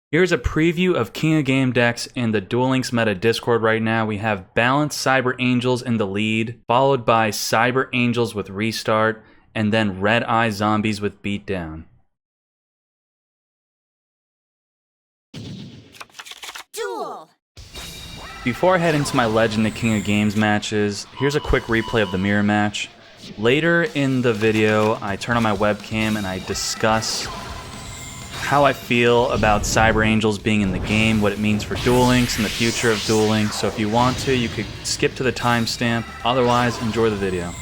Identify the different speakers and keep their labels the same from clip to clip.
Speaker 1: Here's a preview of King of Game decks in the Duel Links meta Discord right now. We have Balanced Cyber Angels in the lead, followed by Cyber Angels with Restart, and then Red Eye Zombies with Beatdown.
Speaker 2: Duel!
Speaker 1: Before I head into my Legend to King of Games matches, here's a quick replay of the mirror match. Later in the video, I turn on my webcam and I discuss how I feel about Cyber Angels being in the game, what it means for Duel Links and the future of Duel Links. So if you want to, you could skip to the timestamp. Otherwise, enjoy the video.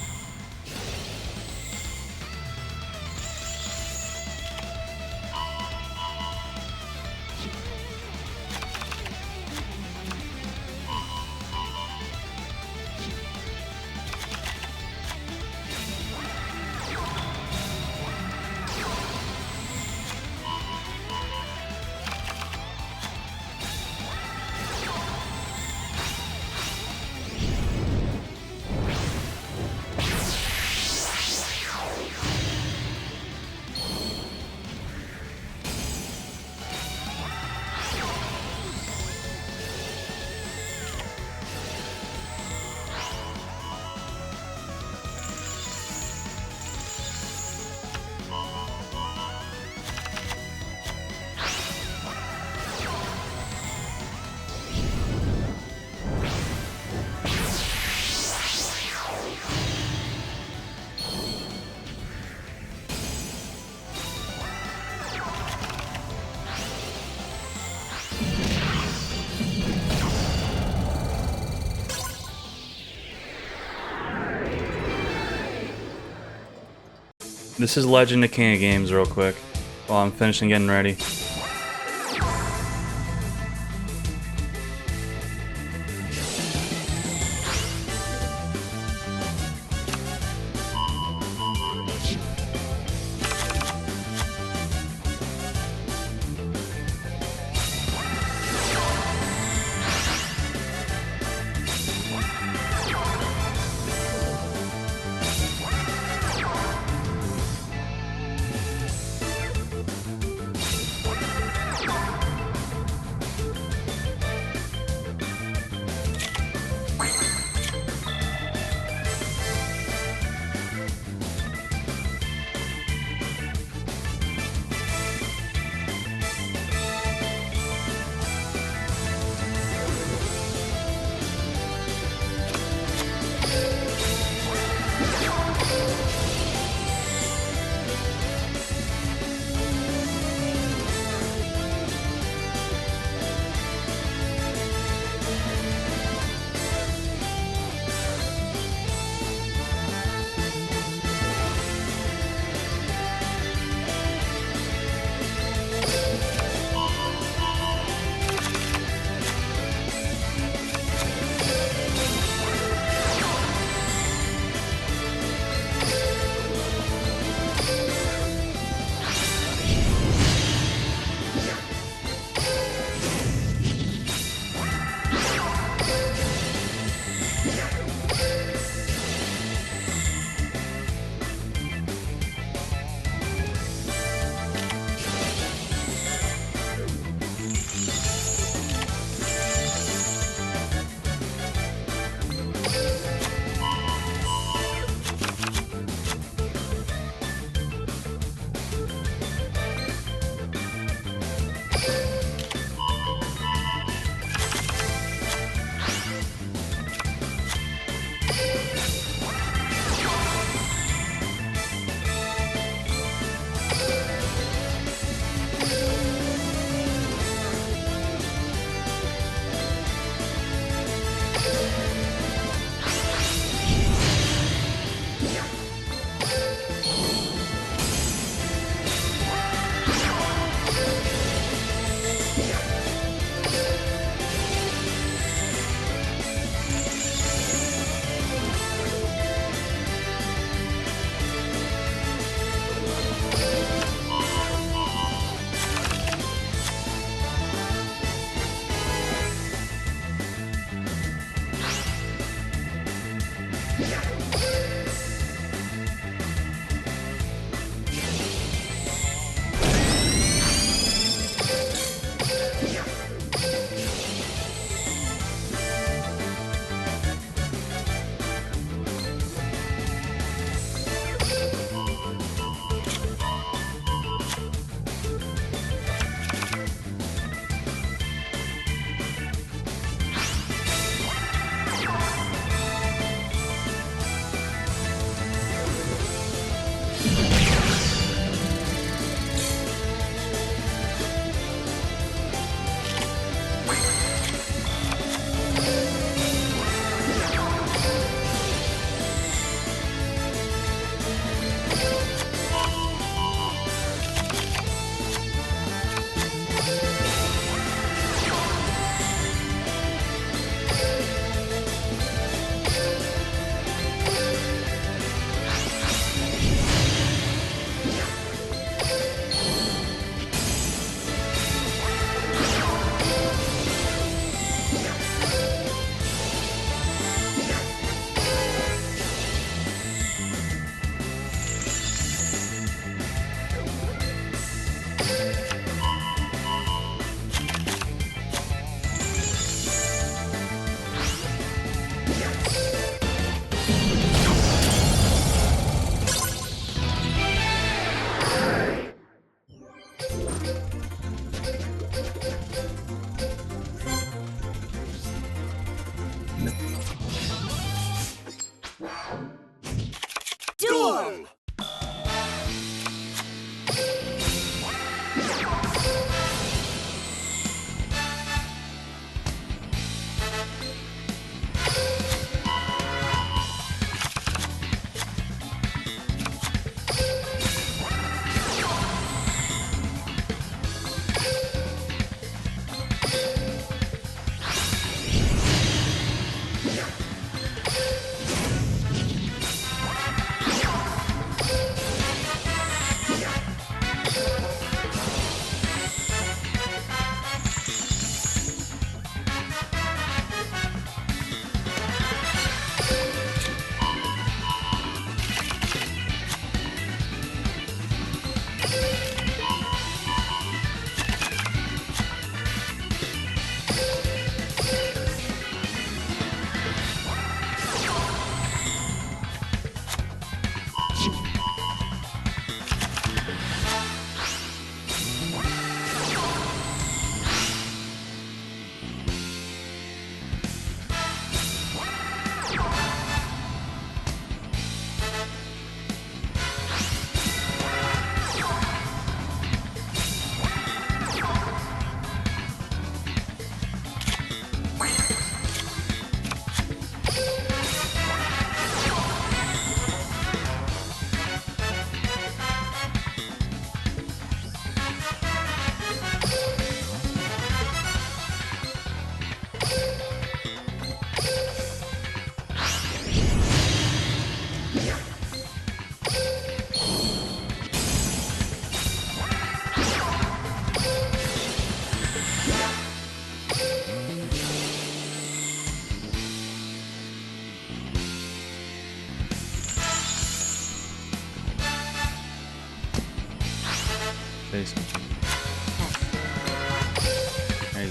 Speaker 1: This is Legend to King of Games real quick, while I'm finishing getting ready.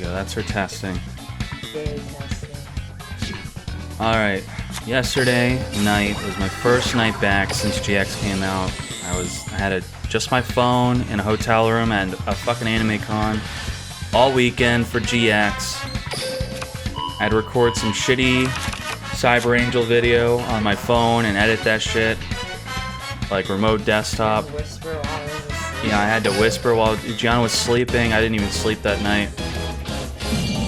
Speaker 1: go. That's her testing.
Speaker 3: Good testing.
Speaker 1: Alright. Yesterday night was my first night back since GX came out. I had just my phone in a hotel room and a fucking anime con all weekend for GX. I had to record some shitty Cyber Angel video on my phone and edit that shit. Like remote desktop.
Speaker 3: Whisper while I was asleep.
Speaker 1: Yeah, I had to whisper while Gianna was sleeping. I didn't even sleep that night.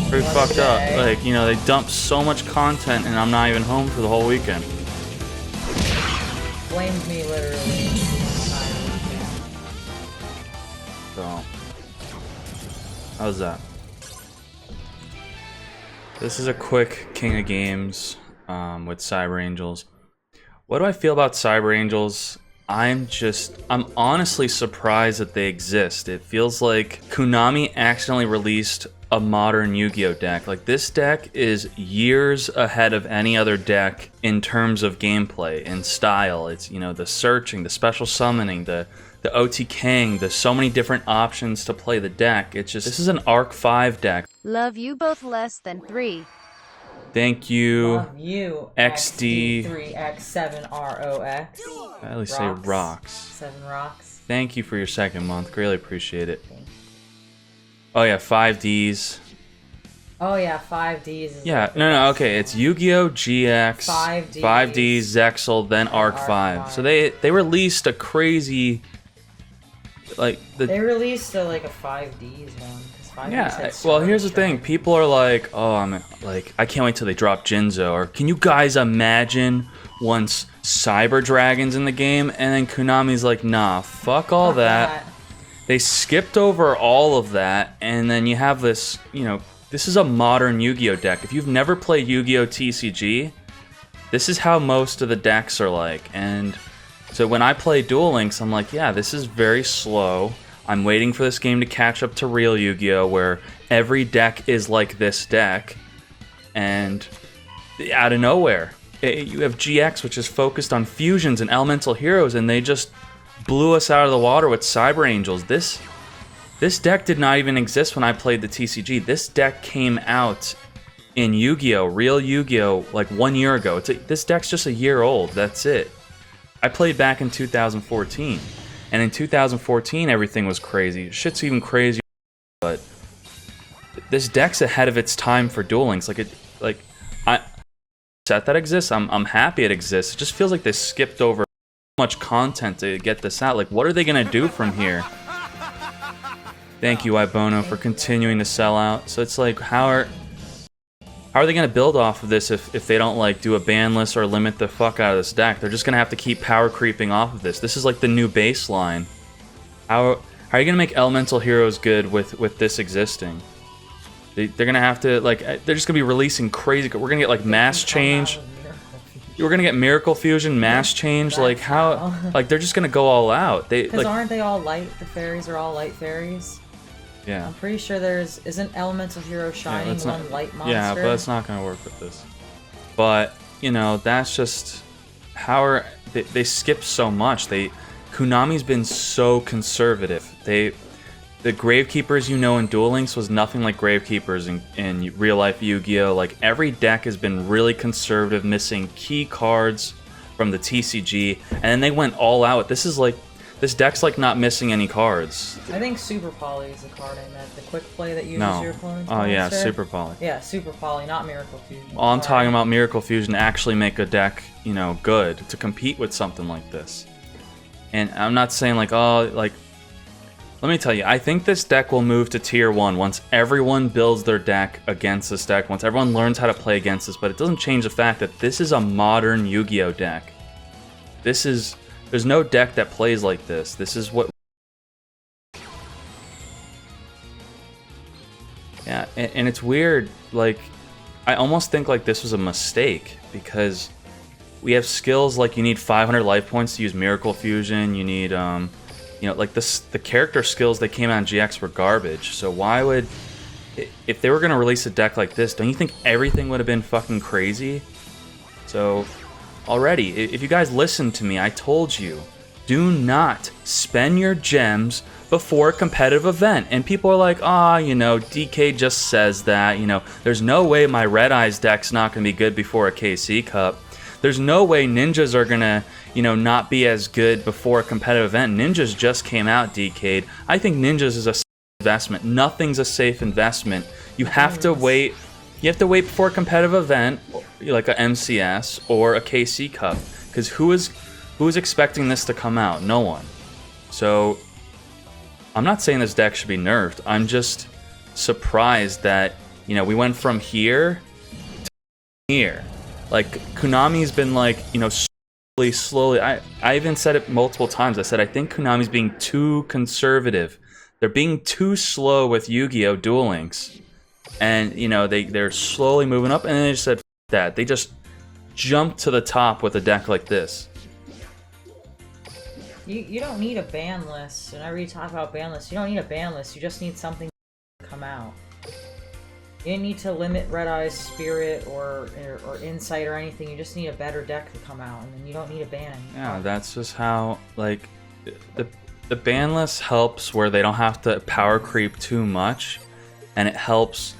Speaker 1: Pretty fucked up. Like, you know, they dumped so much content and I'm not even home for the whole weekend.
Speaker 3: Blamed me literally.
Speaker 1: So, how's that? This is a quick King of Games with Cyber Angels. What do I feel about Cyber Angels? I'm honestly surprised that they exist. It feels like Konami accidentally released a modern Yu-Gi-Oh deck. Like, this deck is years ahead of any other deck in terms of gameplay and style. It's, you know, the searching, the special summoning, the OTKing, there's so many different options to play the deck. It's just, this is an Arc 5 deck.
Speaker 2: Love you both less than 3.
Speaker 1: Thank you.
Speaker 3: Love you. XD3X7ROX.
Speaker 1: I at least say rocks.
Speaker 3: 7 rocks.
Speaker 1: Thank you for your second month. Greatly appreciate it. Oh yeah, 5Ds.
Speaker 3: Oh yeah, 5Ds. Is
Speaker 1: Yeah, no, okay. It's Yu-Gi-Oh! GX, 5Ds, Zexal, then Arc 5. So they released a crazy, like
Speaker 3: they released a 5Ds one.
Speaker 1: Yeah, well, here's the thing. People are like, oh, I can't wait till they drop Jinzo. Or can you guys imagine once Cyber Dragon's in the game? And then Konami's like, nah, fuck all that. They skipped over all of that. And then you have this, you know, this is a modern Yu-Gi-Oh deck. If you've never played Yu-Gi-Oh TCG, this is how most of the decks are like. And so when I play Duel Links, I'm like, yeah, this is very slow. I'm waiting for this game to catch up to real Yu-Gi-Oh! Where every deck is like this deck. And out of nowhere, you have GX, which is focused on fusions and elemental heroes, and they just blew us out of the water with Cyber Angels. This deck did not even exist when I played the TCG. This deck came out in Yu-Gi-Oh! Real Yu-Gi-Oh! Like 1 year ago. This deck's just a year old, that's it. I played back in 2014. And in 2014, everything was crazy. Shit's even crazier, but this deck's ahead of its time for Duel Links. Set that exists. I'm happy it exists. It just feels like they skipped over so much content to get this out. Like, what are they gonna do from here? Thank you, Ibono, for continuing to sell out. So it's like, how are they gonna build off of this if they don't like do a ban list or limit the fuck out of this deck? They're just gonna have to keep power creeping off of this. This is like the new baseline. How are you gonna make elemental heroes good with this existing? They're gonna have to, like, they're just gonna be releasing crazy. We're gonna get like mass change. We're gonna get Miracle Fusion, mass change. Like, how? Like, they're just gonna go all out.
Speaker 3: Because aren't they all light? The fairies are all light fairies.
Speaker 1: Yeah.
Speaker 3: I'm pretty sure isn't Elemental Hero Shining one light monster?
Speaker 1: Yeah, but it's not gonna work with this. But, you know, that's just how they skipped so much. Konami's been so conservative. The Gravekeepers, you know, in Duel Links was nothing like Gravekeepers in real life Yu-Gi-Oh! Like, every deck has been really conservative, missing key cards from the TCG, and then they went all out. This deck's like not missing any cards.
Speaker 3: I think Super Poly is the card I meant. The quick play that uses your opponent's
Speaker 1: monster. Yeah,
Speaker 3: monster.
Speaker 1: Super Poly.
Speaker 3: Yeah, Super Poly, not Miracle Fusion.
Speaker 1: Well, I'm talking about Miracle Fusion to actually make a deck, you know, good to compete with something like this. And I'm not saying like, oh, like, let me tell you, I think this deck will move to Tier 1 once everyone builds their deck against this deck, once everyone learns how to play against this, but it doesn't change the fact that this is a modern Yu-Gi-Oh! Deck. There's no deck that plays like this. This is what... Yeah, and it's weird, like, I almost think like this was a mistake, because we have skills like you need 500 life points to use Miracle Fusion, you need, you know, like the character skills that came out in GX were garbage, so why would... If they were going to release a deck like this, don't you think everything would have been fucking crazy? So... Already, if you guys listened to me, I told you Do not spend your gems before a competitive event. And people are like, you know, Dkayed just says that, you know, there's no way my Red Eyes deck's not going to be good before a KC Cup. There's no way ninjas are going to, you know, not be as good before a competitive event. Ninjas just came out, Dkayed. I think ninjas is a safe investment. Nothing's a safe investment. You have to wait. You have to wait before a competitive event, like a MCS or a KC Cup. Because who is expecting this to come out? No one. So I'm not saying this deck should be nerfed. I'm just surprised that, you know, we went from here to here. Like, Konami's been like, you know, slowly. I even said it multiple times. I said, I think Konami's being too conservative. They're being too slow with Yu-Gi-Oh! Duel Links. And, you know, they're slowly moving up, and then they just said, F that. They just jumped to the top with a deck like this.
Speaker 3: You don't need a ban list. Whenever you talk about ban lists, you don't need a ban list. You just need something to come out. You don't need to limit Red Eyes Spirit or Insight or anything. You just need a better deck to come out, and then you don't need a ban.
Speaker 1: Yeah, that's just how, like, the ban list helps where they don't have to power creep too much, and it helps.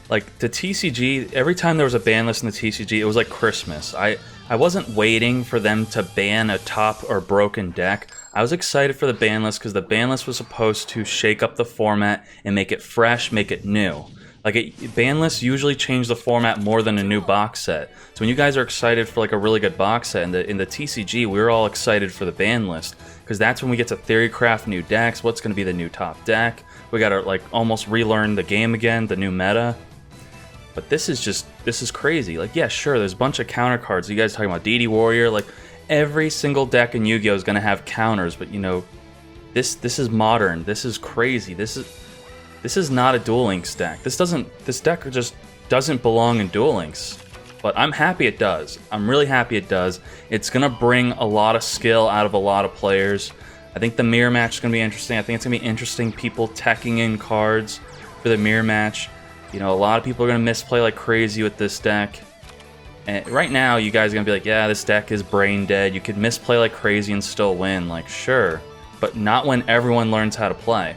Speaker 1: Like, the TCG, every time there was a ban list in the TCG, it was like Christmas. I wasn't waiting for them to ban a top or broken deck. I was excited for the ban list because the ban list was supposed to shake up the format and make it fresh, make it new. Like, ban lists usually change the format more than a new box set. So when you guys are excited for like a really good box set in the TCG, we were all excited for the ban list because that's when we get to theorycraft new decks. What's going to be the new top deck? We got to like almost relearn the game again, the new meta. But this is crazy. Like, yeah, sure, there's a bunch of counter cards. You guys talking about DD Warrior? Like, every single deck in Yu-Gi-Oh! Is going to have counters, but you know, this is modern. This is crazy. This is not a Duel Links deck. This deck just doesn't belong in Duel Links. But I'm happy it does. I'm really happy it does. It's going to bring a lot of skill out of a lot of players. I think the mirror match is going to be interesting. I think it's going to be interesting people teching in cards for the mirror match. You know, a lot of people are going to misplay like crazy with this deck. And right now, you guys are going to be like, yeah, this deck is brain dead. You could misplay like crazy and still win. Like, sure. But not when everyone learns how to play.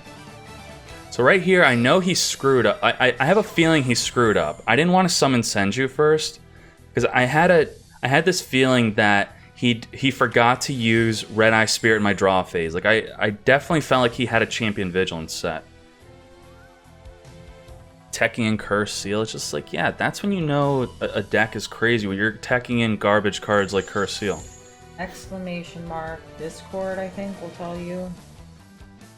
Speaker 1: So right here, I know he screwed up. I have a feeling he screwed up. I didn't want to summon Senju first. Because I had this feeling that he forgot to use Red Eye Spirit in my draw phase. Like, I definitely felt like he had a Champion Vigilance set. Teching in Curse Seal, it's just like, yeah, that's when you know a deck is crazy, when you're teching in garbage cards like Curse Seal.
Speaker 3: Exclamation mark Discord, I think, will tell you.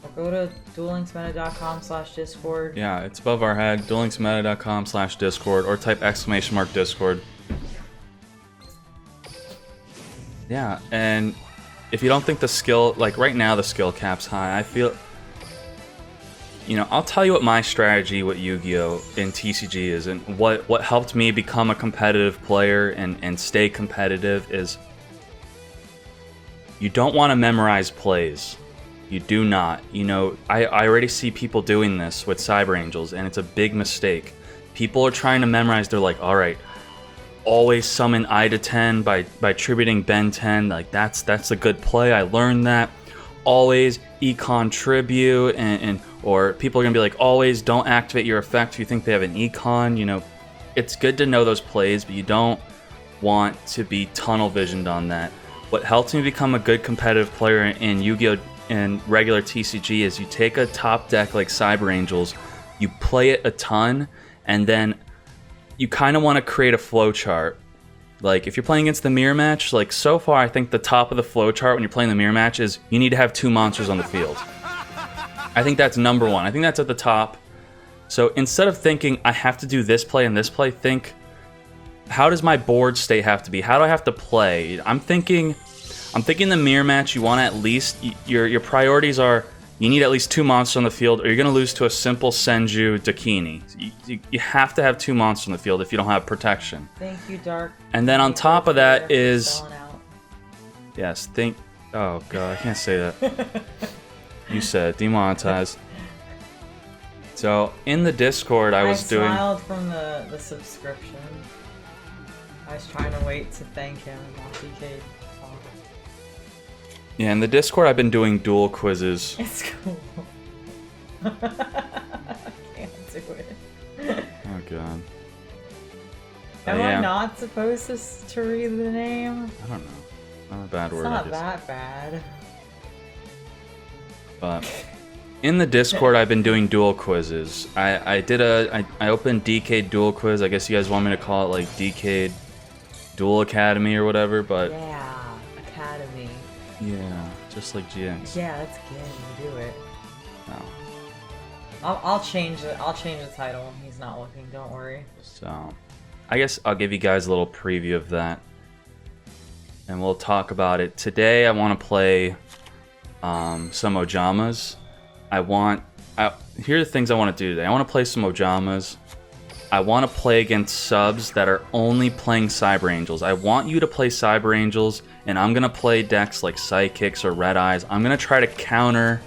Speaker 3: Or go to duellinksmeta.com/Discord.
Speaker 1: Yeah, it's above our head, duellinksmeta.com/Discord, or type exclamation mark Discord. Yeah, and if you don't think the skill, like right now the skill cap's high, I feel... You know, I'll tell you what my strategy with Yu-Gi-Oh! In TCG is, and what helped me become a competitive player and stay competitive is you don't want to memorize plays. You do not. You know, I already see people doing this with Cyber Angels, and it's a big mistake. People are trying to memorize, they're like, alright, always summon Ida 10 by tributing Ben 10, like that's a good play, I learned that. Always econ tribute, or people are gonna be like, always don't activate your effect if you think they have an econ. You know, it's good to know those plays, but you don't want to be tunnel visioned on that. What helped me become a good competitive player in Yu-Gi-Oh! And regular TCG is you take a top deck like Cyber Angels, you play it a ton, and then you kind of want to create a flowchart. Like, if you're playing against the mirror match, like, so far, I think the top of the flowchart when you're playing the mirror match is you need to have 2 monsters on the field. I think that's number 1. I think that's at the top. So instead of thinking, I have to do this play and this play, think, how does my board state have to be? How do I have to play? I'm thinking the mirror match, you want to at least, your priorities are, you need at least 2 monsters on the field, or you're going to lose to a simple Senju Dakini. You have to have 2 monsters on the field if you don't have protection.
Speaker 3: Thank you, Dark.
Speaker 1: And then on top of that is... Yes, oh god, I can't say that. You said demonetized. So, in the Discord, I
Speaker 3: smiled from the subscription. I was trying to wait to thank him on Dkayed.
Speaker 1: Yeah, in the Discord, I've been doing duel quizzes.
Speaker 3: It's cool. I can't do it.
Speaker 1: Oh god.
Speaker 3: Am
Speaker 1: yeah.
Speaker 3: I not supposed to read the name?
Speaker 1: I don't know. Not a bad
Speaker 3: It's
Speaker 1: word.
Speaker 3: not that bad.
Speaker 1: But in the Discord, I've been doing duel quizzes. I opened Dkayed duel quiz. I guess you guys want me to call it like Dkayed Duel Academy or whatever, but
Speaker 3: Yeah, Academy.
Speaker 1: yeah, just like GX.
Speaker 3: Yeah, that's good. You do it.
Speaker 1: No.
Speaker 3: I'll change it. I'll change the title when he's not looking. Don't worry.
Speaker 1: So, I guess I'll give you guys a little preview of that, and we'll talk about it. Today, I want to play some Ojamas. Here are the things I want to do today. I want to play some Ojamas. I want to play against subs that are only playing Cyber Angels. I want you to play Cyber Angels, and I'm going to play decks like Psychics or Red Eyes. I'm going to try to counter.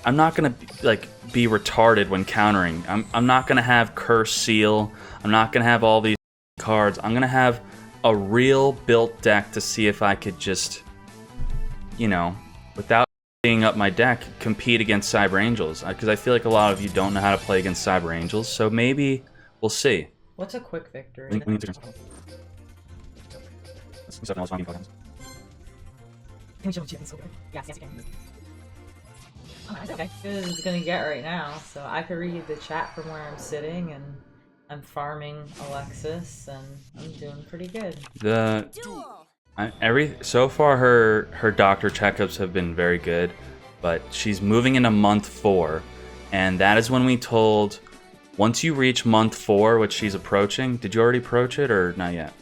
Speaker 1: I'm not going to be retarded when countering. I'm not going to have Curse Seal. I'm not going to have all these cards. I'm going to have a real built deck to see if I could just, without being up my deck, compete against Cyber Angels. Because I feel like a lot of you don't know how to play against Cyber Angels. So maybe we'll see.
Speaker 3: What's a quick victory? Okay. Good as it's gonna get right now, so I could read the chat from where I'm sitting, and I'm farming Alexis, and I'm doing pretty good.
Speaker 1: So far her doctor checkups have been very good, but she's moving into month 4, and that is when we told once you reach month 4, which she's approaching. Did you already approach it or not yet?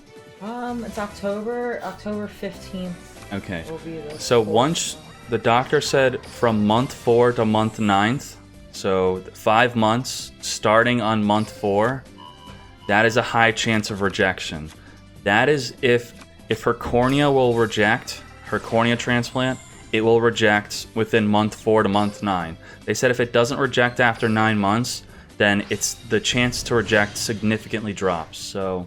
Speaker 3: It's October 15th.
Speaker 1: Okay.
Speaker 3: Will be the
Speaker 1: so
Speaker 3: 4th.
Speaker 1: Once the doctor said from month 4 to month 9th, so 5 months starting on month 4, that is a high chance of rejection. That is if her cornea will reject, her cornea transplant, it will reject within month 4 to month 9. They said if it doesn't reject after 9 months, then the chance to reject significantly drops. So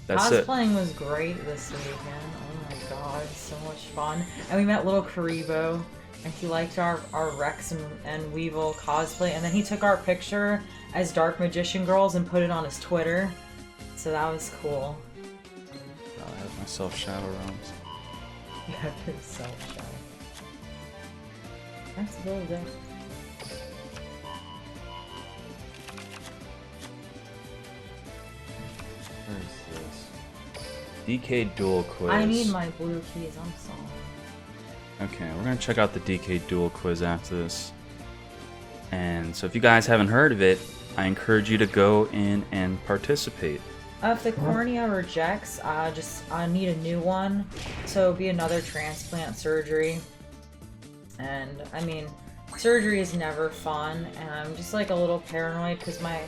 Speaker 1: that's it.
Speaker 3: Cosplaying was great this weekend. Oh my god, so much fun. And we met little Karibo, and he liked our Rex and Weevil cosplay, and then he took our picture as Dark Magician Girls and put it on his Twitter. So that was cool.
Speaker 1: I have myself shadow realms.
Speaker 3: Yeah, his self-show. That's a little bit.
Speaker 1: Where is this? Dkayed duel quiz.
Speaker 3: I need my blue keys, I'm sorry.
Speaker 1: Okay, we're gonna check out the Dkayed duel quiz after this. And so if you guys haven't heard of it, I encourage you to go in and participate.
Speaker 3: If the cornea rejects, I need a new one. So it'll be another transplant surgery. And I mean, surgery is never fun, and I'm just like a little paranoid because my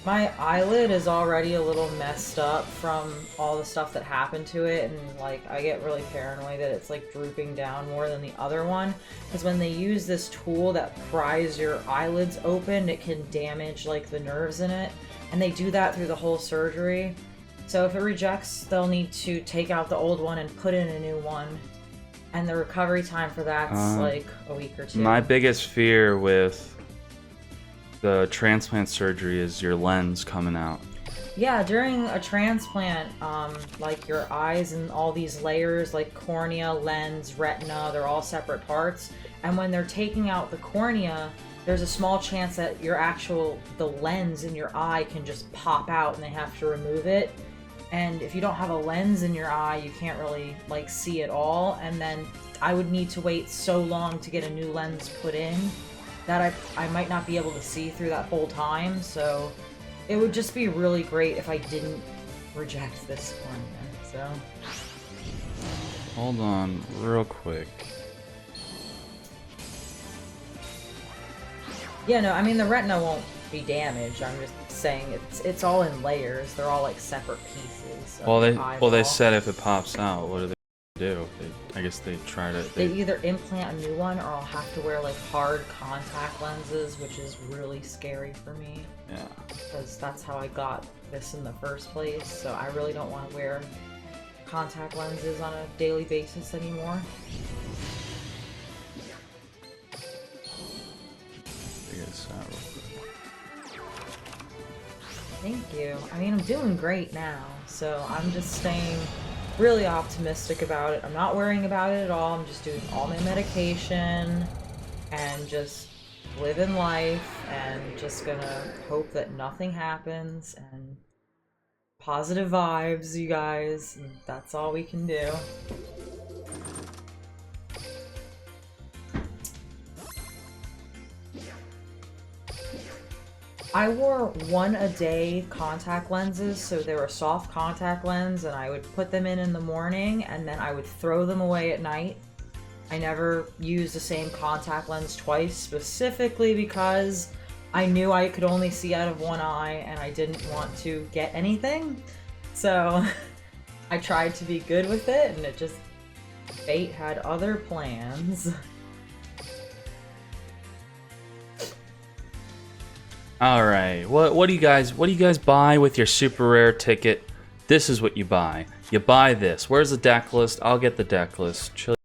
Speaker 3: eyelid is already a little messed up from all the stuff that happened to it, and like I get really paranoid that it's like drooping down more than the other one, because when they use this tool that pries your eyelids open, it can damage like the nerves in it, and they do that through the whole surgery. So if it rejects, they'll need to take out the old one and put in a new one, and the recovery time for that's like a week or 2.
Speaker 1: My biggest fear with the transplant surgery is your lens coming out.
Speaker 3: Yeah, during a transplant, like your eyes and all these layers, like cornea, lens, retina, they're all separate parts. And when they're taking out the cornea, there's a small chance that the lens in your eye can just pop out and they have to remove it. And if you don't have a lens in your eye, you can't really like see it all. And then I would need to wait so long to get a new lens put in that I might not be able to see through that whole time. So it would just be really great if I didn't reject this cornea. So
Speaker 1: Hold on real quick.
Speaker 3: yeah, no, I mean the retina won't be damaged. I'm just saying it's all in layers. They're all like separate pieces.
Speaker 1: Well, they said if it pops out, what do they do? I guess they try to.
Speaker 3: They either implant a new one, or I'll have to wear like hard contact lenses, which is really scary for me.
Speaker 1: Yeah.
Speaker 3: Because that's how I got this in the first place. So I really don't want to wear contact lenses on a daily basis anymore. Thank you. I mean, I'm doing great now, so I'm just staying really optimistic about it. I'm not worrying about it at all. I'm just doing all my medication and just living life and just gonna hope that nothing happens and positive vibes, you guys. And that's all we can do. I wore 1 a day contact lenses, so they were a soft contact lens, and I would put them in the morning, and then I would throw them away at night. I never used the same contact lens twice, specifically because I knew I could only see out of one eye, and I didn't want to get anything. So I tried to be good with it, and it just... fate had other plans.
Speaker 1: All right, what do you guys buy with your super rare ticket? This is what you buy. You buy this. Where's the deck list? I'll get the deck list. Chill.